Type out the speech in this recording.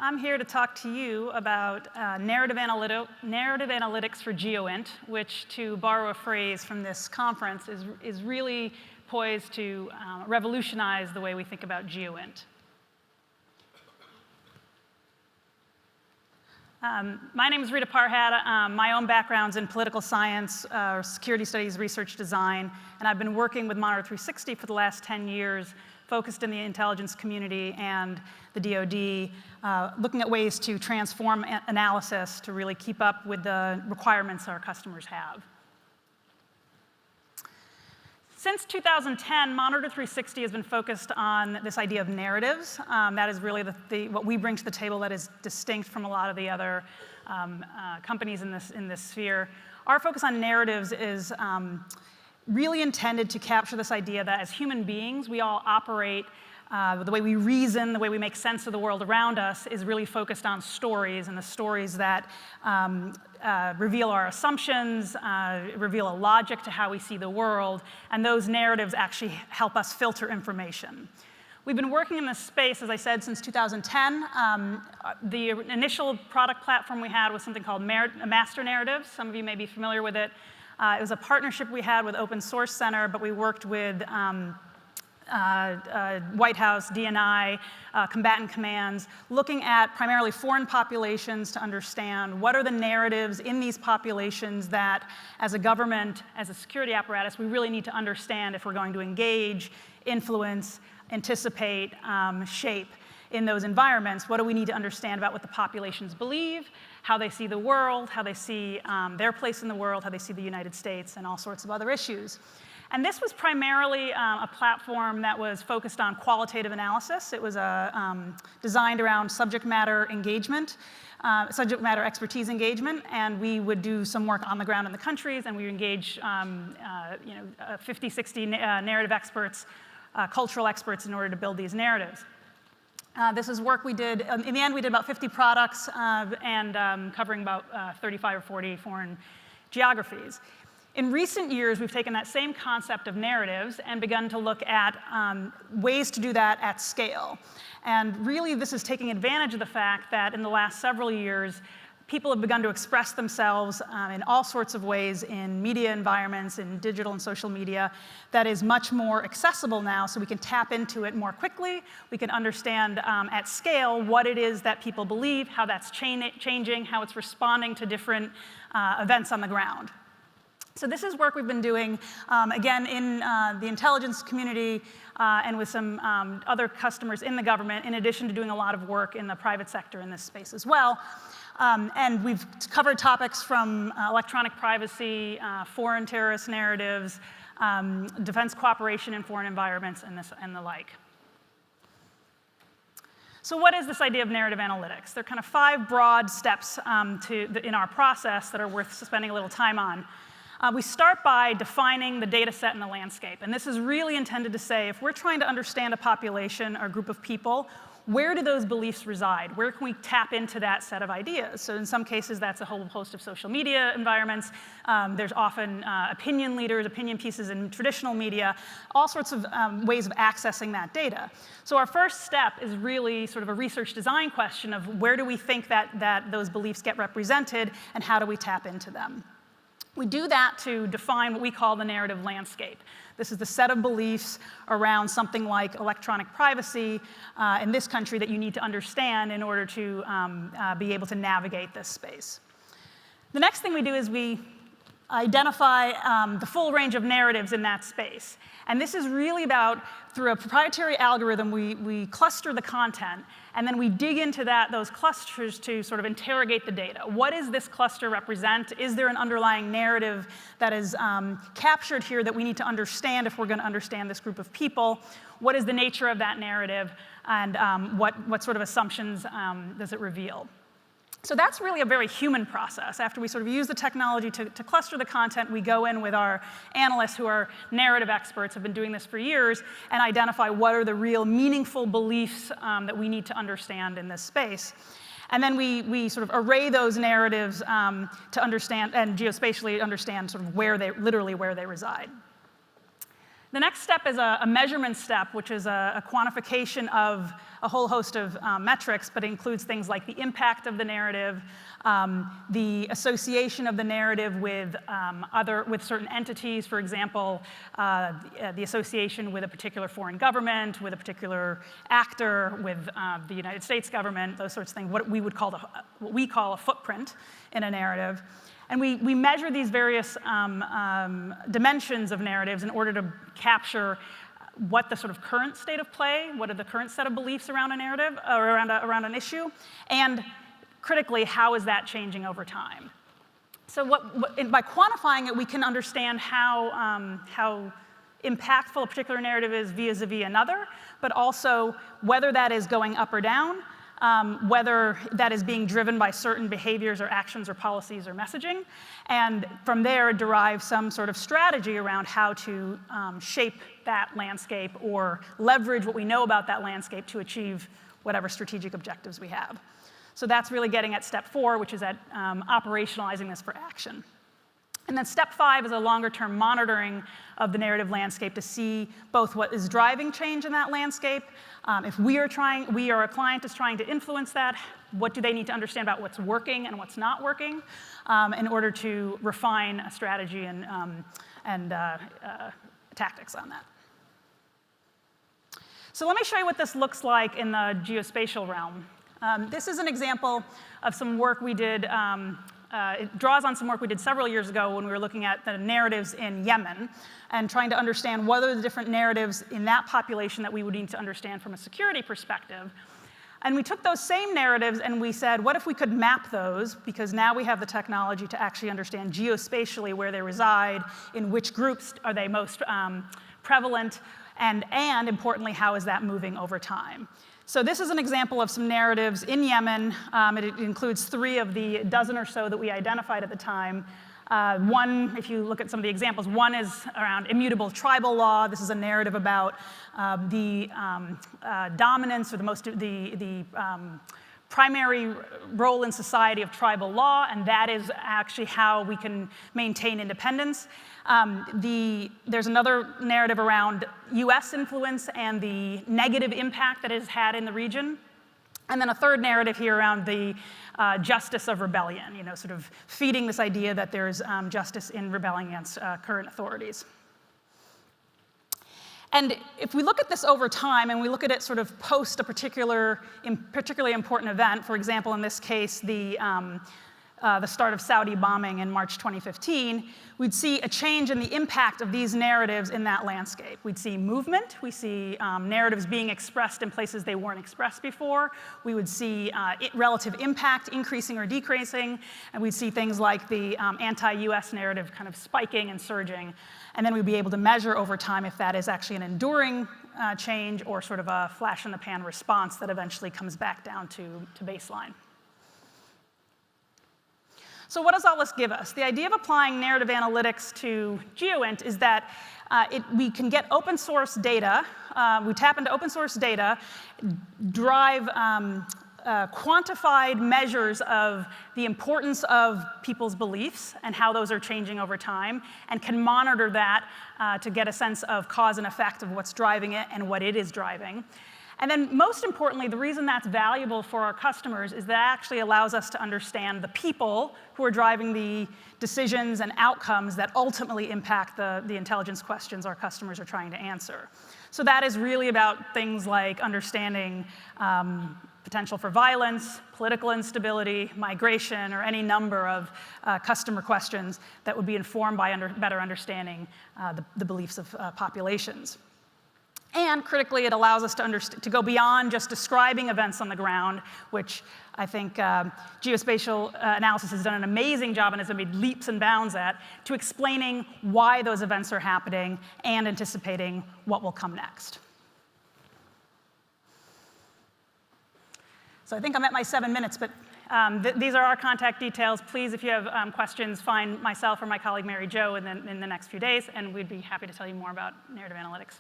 I'm here to talk to you about narrative analytics for GEOINT, which, to borrow a phrase from this conference, is really poised to revolutionize the way we think about GEOINT. My name is Rita Parhad. My own background's in political science, security studies, research design, and I've been working with Monitor 360 for the last 10 years, focused in the intelligence community and the DoD, looking at ways to transform analysis to really keep up with the requirements our customers have. Since 2010, Monitor 360 has been focused on this idea of narratives. That is really what we bring to the table that is distinct from a lot of the other companies in this sphere. Our focus on narratives is really intended to capture this idea that as human beings, we all operate, the way we reason, the way we make sense of the world around us is really focused on stories, and the stories that reveal our assumptions, reveal a logic to how we see the world, and those narratives actually help us filter information. We've been working in this space, as I said, since 2010. The initial product platform we had was something called Master Narratives. Some of you may be familiar with it. It was a partnership we had with Open Source Center, but we worked with White House, DNI, combatant commands, looking at primarily foreign populations to understand what are the narratives in these populations that, as a government, as a security apparatus, we really need to understand if we're going to engage, influence, anticipate, shape in those environments. What do we need to understand about what the populations believe, how they see the world, how they see their place in the world, how they see the United States, and all sorts of other issues. And this was primarily a platform that was focused on qualitative analysis. It was designed around subject matter engagement, subject matter expertise engagement, and we would do some work on the ground in the countries, and we would engage 50, 60 narrative experts, cultural experts, in order to build these narratives. This is work we did. In the end, we did about 50 products and covering about 35 or 40 foreign geographies. In recent years, we've taken that same concept of narratives and begun to look at ways to do that at scale. And really, this is taking advantage of the fact that in the last several years, people have begun to express themselves in all sorts of ways in media environments, in digital and social media, that is much more accessible now, so we can tap into it more quickly. We can understand at scale what it is that people believe, how that's changing, how it's responding to different events on the ground. So this is work we've been doing, again, in the intelligence community and with some other customers in the government, in addition to doing a lot of work in the private sector in this space as well. And we've covered topics from electronic privacy, foreign terrorist narratives, defense cooperation in foreign environments, and the like. So what is this idea of narrative analytics? There are kind of 5 broad steps in our process that are worth spending a little time on. We start by defining the data set and the landscape. And this is really intended to say, if we're trying to understand a population or a group of people, where do those beliefs reside? Where can we tap into that set of ideas? So in some cases, that's a whole host of social media environments. There's often opinion leaders, opinion pieces in traditional media, all sorts of ways of accessing that data. So our first step is really sort of a research design question of where do we think that those beliefs get represented, and how do we tap into them? We do that to define what we call the narrative landscape. This is the set of beliefs around something like electronic privacy in this country that you need to understand in order to be able to navigate this space. The next thing we do is we identify the full range of narratives in that space. And this is really about, through a proprietary algorithm, we cluster the content, and then we dig into those clusters to sort of interrogate the data. What does this cluster represent? Is there an underlying narrative that is captured here that we need to understand if we're going to understand this group of people? What is the nature of that narrative, and what sort of assumptions does it reveal? So that's really a very human process. After we sort of use the technology to cluster the content, we go in with our analysts who are narrative experts, have been doing this for years, and identify what are the real meaningful beliefs that we need to understand in this space. And then we sort of array those narratives to understand and geospatially understand sort of literally where they reside. The next step is a measurement step, which is a quantification of a whole host of metrics, but it includes things like the impact of the narrative, the association of the narrative with certain entities, for example, the association with a particular foreign government, with a particular actor, with the United States government, those sorts of things, what we call a footprint in a narrative. And we measure these various dimensions of narratives in order to capture what the sort of current state of play, what are the current set of beliefs around a narrative, or around an issue, and critically, how is that changing over time? So by quantifying it, we can understand how impactful a particular narrative is vis-a-vis another, but also whether that is going up or down, whether that is being driven by certain behaviors or actions or policies or messaging, and from there derive some sort of strategy around how to shape that landscape or leverage what we know about that landscape to achieve whatever strategic objectives we have. So that's really getting at step 4, which is at operationalizing this for action. And then step 5 is a longer-term monitoring of the narrative landscape to see both what is driving change in that landscape. If we or a client is trying to influence that, what do they need to understand about what's working and what's not working in order to refine a strategy and tactics on that. So let me show you what this looks like in the geospatial realm. This is an example of some work we did. It draws on some work we did several years ago when we were looking at the narratives in Yemen and trying to understand what are the different narratives in that population that we would need to understand from a security perspective. And we took those same narratives and we said, what if we could map those, because now we have the technology to actually understand geospatially where they reside, in which groups are they most prevalent, and importantly, how is that moving over time. So this is an example of some narratives in Yemen. It includes 3 of the dozen or so that we identified at the time. One, if you look at some of the examples, one is around immutable tribal law. This is a narrative about the dominance or the primary role in society of tribal law, and that is actually how we can maintain independence. There's another narrative around US influence and the negative impact that it has had in the region. And then a third narrative here around the justice of rebellion, sort of feeding this idea that there's justice in rebelling against current authorities. And if we look at this over time and we look at it sort of post a particularly important event, for example, in this case, the start of Saudi bombing in March 2015, we'd see a change in the impact of these narratives in that landscape. We'd see movement. We see narratives being expressed in places they weren't expressed before. We would see relative impact increasing or decreasing. And we'd see things like the anti-US narrative kind of spiking and surging. And then we'd be able to measure over time if that is actually an enduring change or sort of a flash-in-the-pan response that eventually comes back down to baseline. So what does all this give us? The idea of applying narrative analytics to GEOINT is that we can get open source data, we tap into open source data, drive quantified measures of the importance of people's beliefs and how those are changing over time, and can monitor that to get a sense of cause and effect of what's driving it and what it is driving. And then most importantly, the reason that's valuable for our customers is that it actually allows us to understand the people who are driving the decisions and outcomes that ultimately impact the intelligence questions our customers are trying to answer. So that is really about things like understanding potential for violence, political instability, migration, or any number of customer questions that would be informed by better understanding the beliefs of populations. And critically, it allows us to go beyond just describing events on the ground, which I think geospatial analysis has done an amazing job and has made leaps and bounds at, to explaining why those events are happening and anticipating what will come next. So I think I'm at my 7 minutes, but these are our contact details. Please, if you have questions, find myself or my colleague Mary Jo in the next few days, and we'd be happy to tell you more about narrative analytics.